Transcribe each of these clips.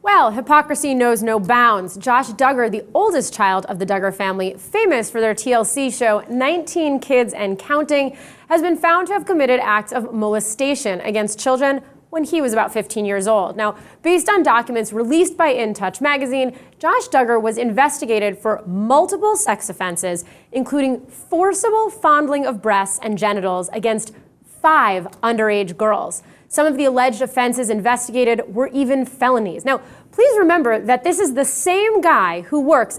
Well, hypocrisy knows no bounds. Josh Duggar, the oldest child of the Duggar family, famous for their TLC show 19 Kids and Counting, has been found to have committed acts of molestation against children when he was about 15 years old. Now, based on documents released by In Touch magazine, Josh Duggar was investigated for multiple sex offenses, including forcible fondling of breasts and genitals against 5 underage girls. Some of the alleged offenses investigated were even felonies. Now, please remember that this is the same guy who worked,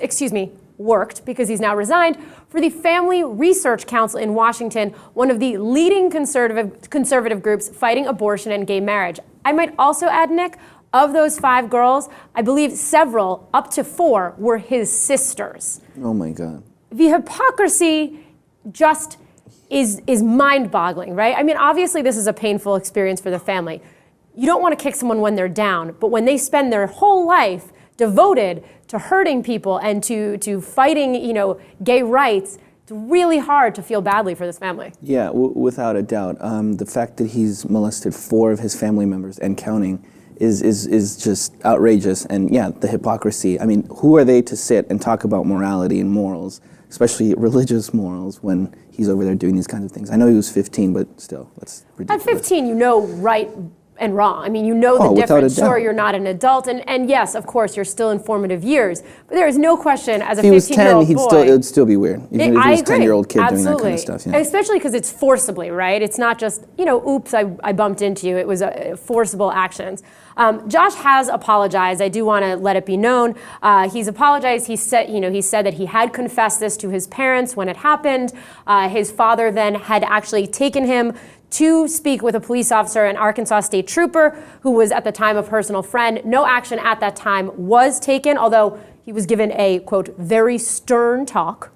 because he's now resigned, for the Family Research Council in Washington, one of the leading conservative groups fighting abortion and gay marriage. I might also add, Nick, of those 5 girls, I believe several, up to 4, were his sisters. Oh my God. The hypocrisy just is mind-boggling, right? I mean, obviously this is a painful experience for the family. You don't want to kick someone when they're down, but when they spend their whole life devoted to hurting people and to fighting, gay rights, it's really hard to feel badly for this family. Yeah, without a doubt. The fact that he's molested 4 of his family members and counting is just outrageous. And yeah, the hypocrisy. I mean, who are they to sit and talk about morality and morals, especially religious morals, when he's over there doing these kinds of things? I know he was 15, but still, that's ridiculous. At 15, you know right and wrong. I mean, you know the difference. Sure, you're not an adult, and yes, of course, you're still in formative years. But there is no question, as a 15-year-old boy, it would still be weird. Even if he was a 10-year-old kid doing that kind of stuff. Yeah. Especially because it's forcibly, right? It's not just, oops, I bumped into you. It was forcible actions. Josh has apologized. I do want to let it be known. He's apologized. He said that he had confessed this to his parents when it happened. His father then had actually taken him to speak with a police officer, an Arkansas state trooper, who was at the time a personal friend. No action at that time was taken, although he was given a, quote, very stern talk.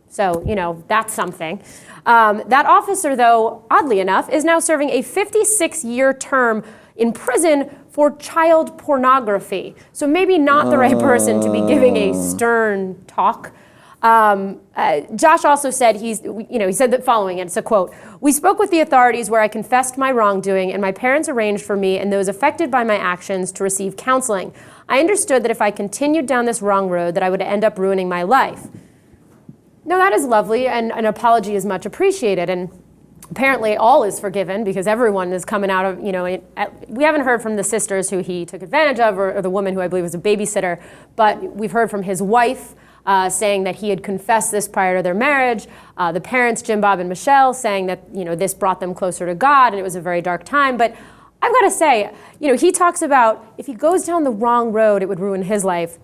So, that's something. That officer, though, oddly enough, is now serving a 56-year term in prison for child pornography. So maybe not the right person to be giving a stern talk. Josh also said he said the following, and it's a quote: "We spoke with the authorities where I confessed my wrongdoing, and my parents arranged for me and those affected by my actions to receive counseling. I understood that if I continued down this wrong road, that I would end up ruining my life." Now that is lovely, and an apology is much appreciated, and apparently all is forgiven because everyone is coming out of, we haven't heard from the sisters who he took advantage of or the woman who I believe was a babysitter, but we've heard from his wife, saying that he had confessed this prior to their marriage. The parents, Jim, Bob, and Michelle, saying that this brought them closer to God, and it was a very dark time. But I've got to say, he talks about if he goes down the wrong road, it would ruin his life.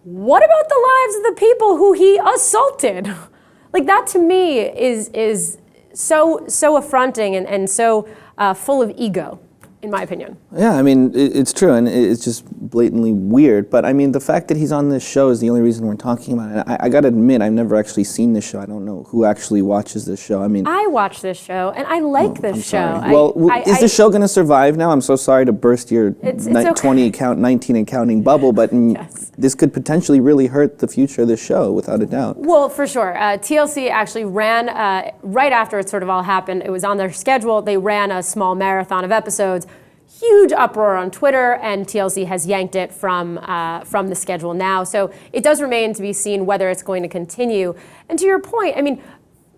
What about the lives of the people who he assaulted? Like, that to me is so affronting and so full of ego, in my opinion. Yeah, I mean, it's true, and it's just blatantly weird. But I mean, the fact that he's on this show is the only reason we're talking about it. I got to admit, I've never actually seen this show. I don't know who actually watches this show. I mean, I watch this show, and I like this show. Well, is the show going to survive now? I'm so sorry to burst your 19 and counting bubble, but yes, this could potentially really hurt the future of the show, without a doubt. Well, for sure. TLC actually ran, right after it sort of all happened, it was on their schedule, they ran a small marathon of episodes. Huge uproar on Twitter, and TLC has yanked it from the schedule now. So it does remain to be seen whether it's going to continue. And to your point, I mean,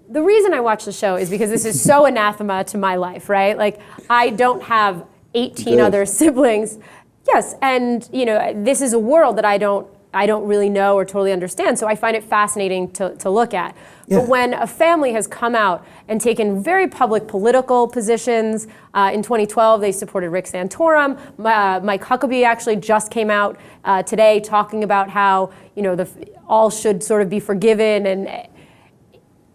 the reason I watch the show is because this is so anathema to my life, right? Like, I don't have 18 other siblings. Yes, and this is a world that I don't really know or totally understand, so I find it fascinating to look at. Yeah. But when a family has come out and taken very public political positions, in 2012 they supported Rick Santorum. Mike Huckabee actually just came out today talking about how all should sort of be forgiven, and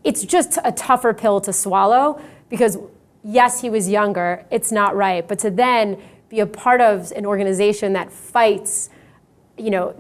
it's just a tougher pill to swallow because yes, he was younger, it's not right, but to then be a part of an organization that fights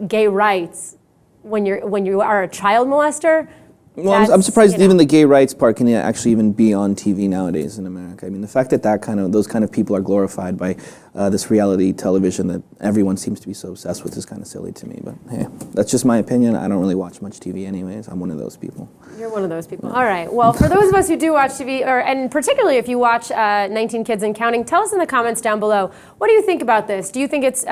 gay rights when you are a child molester. Well, I'm surprised even the gay rights part can actually even be on TV nowadays in America. I mean, the fact that those kind of people are glorified by this reality television that everyone seems to be so obsessed with is kind of silly to me. But hey, that's just my opinion. I don't really watch much TV anyways. I'm one of those people. You're one of those people. Yeah. All right. Well, for those of us who do watch TV, and particularly if you watch 19 Kids and Counting, tell us in the comments down below, what do you think about this? Do you think it's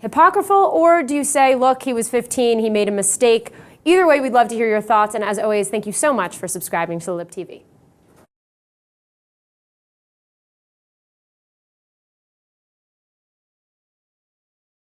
hypocritical, or do you say, look, he was 15, he made a mistake? Either way, we'd love to hear your thoughts, and as always, thank you so much for subscribing to Lip TV.